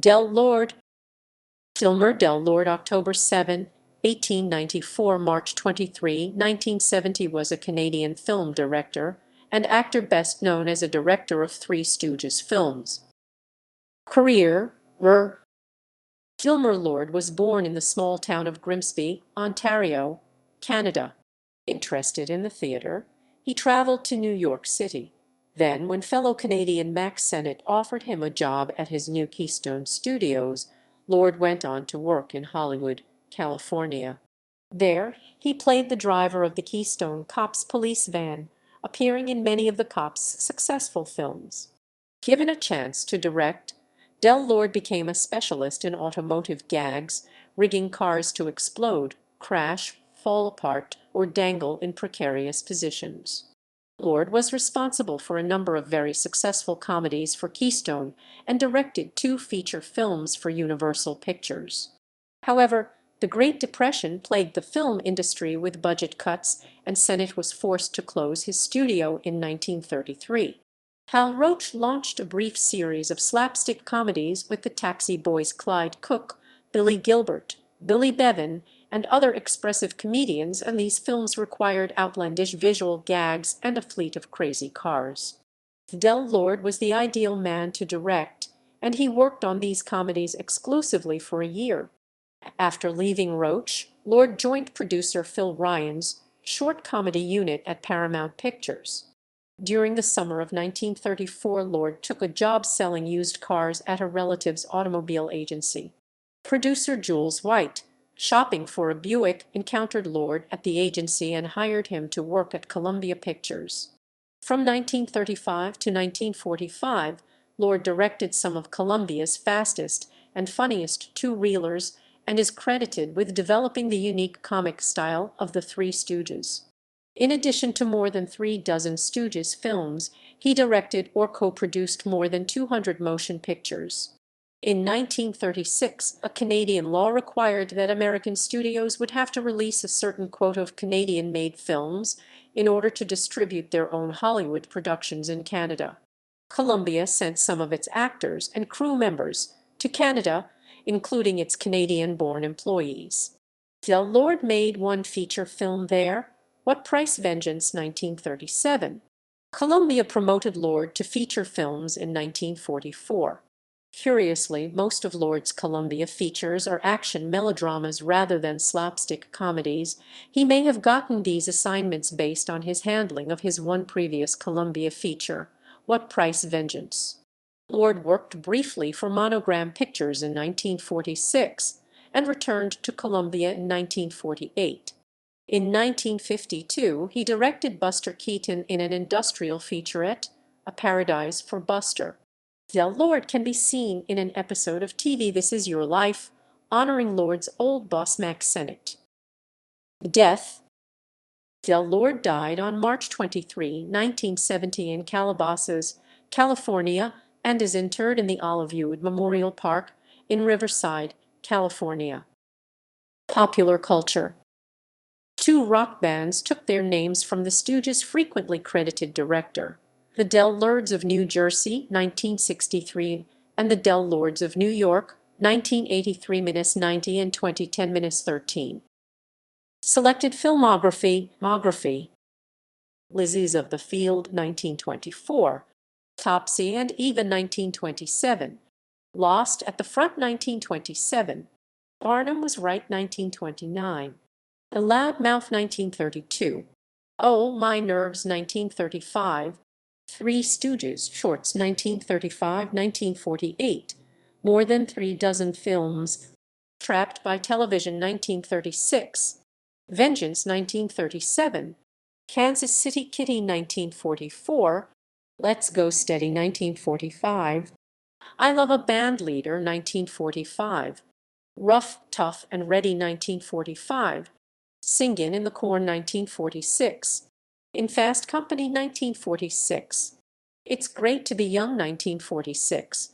Del Lord. Delmer Del Lord, October 7, 1894, March 23, 1970, was a Canadian film director and actor best known as a director of Three Stooges films. Career. Delmer Lord was born in the small town of Grimsby, Ontario, Canada. Interested in the theatre, he traveled to New York City. Then, when fellow Canadian Max Sennett offered him a job at his new Keystone Studios, Lord went on to work in Hollywood, California. There, he played the driver of the Keystone Cops police van, appearing in many of the Cops' successful films. Given a chance to direct, Del Lord became a specialist in automotive gags, rigging cars to explode, crash, fall apart, or dangle in precarious positions. Lord was responsible for a number of very successful comedies for Keystone and directed 2 feature films for Universal Pictures. However, the Great Depression plagued the film industry with budget cuts, and Sennett was forced to close his studio in 1933. Hal Roach launched a brief series of slapstick comedies with the Taxi Boys Clyde Cook, Billy Gilbert, Billy Bevan, and other expressive comedians, and these films required outlandish visual gags and a fleet of crazy cars. Del Lord was the ideal man to direct, and he worked on these comedies exclusively for a year. After leaving Roach, Lord joined producer Phil Ryan's short comedy unit at Paramount Pictures. During the summer of 1934, Lord took a job selling used cars at a relative's automobile agency. Producer Jules White, shopping for a Buick, encountered Lord at the agency and hired him to work at Columbia Pictures. From 1935 to 1945, Lord directed some of Columbia's fastest and funniest two-reelers and is credited with developing the unique comic style of the Three Stooges. In addition to more than 36 Stooges films, he directed or co-produced more than 200 motion pictures. In 1936, a Canadian law required that American studios would have to release a certain quota of Canadian-made films in order to distribute their own Hollywood productions in Canada. Columbia sent some of its actors and crew members to Canada, including its Canadian-born employees. Del Lord made 1 feature film there, What Price Vengeance, 1937. Columbia promoted Lord to feature films in 1944. Curiously, most of Lord's Columbia features are action melodramas rather than slapstick comedies. He may have gotten these assignments based on his handling of his one previous Columbia feature, What Price Vengeance. Lord worked briefly for Monogram Pictures in 1946 and returned to Columbia in 1948. In 1952, he directed Buster Keaton in an industrial featurette, A Paradise for Buster. Del Lord can be seen in an episode of TV This Is Your Life, honoring Lord's old boss Max Sennett. Death. Del Lord died on March 23, 1970 in Calabasas, California, and is interred in the Olivewood Memorial Park in Riverside, California. Popular culture. 2 rock bands took their names from the Stooges' frequently credited director. The Del Lords of New Jersey, 1963, and the Del Lords of New York, 1983-90 and 2010-13. Selected filmography. Lizzies of the Field, 1924. Topsy and Eva, 1927. Lost at the Front, 1927. Barnum Was Right, 1929. The Loudmouth, 1932. Oh My Nerves, 1935. Three Stooges shorts, 1935-1948. More than 36 films. Trapped by Television, 1936. Vengeance, 1937. Kansas City Kitty, 1944. Let's Go Steady, 1945. I Love a Band Leader, 1945. Rough, Tough, and Ready, 1945. Singin' in the Corn, 1946. In Fast Company, 1946. It's Great to Be Young, 1946.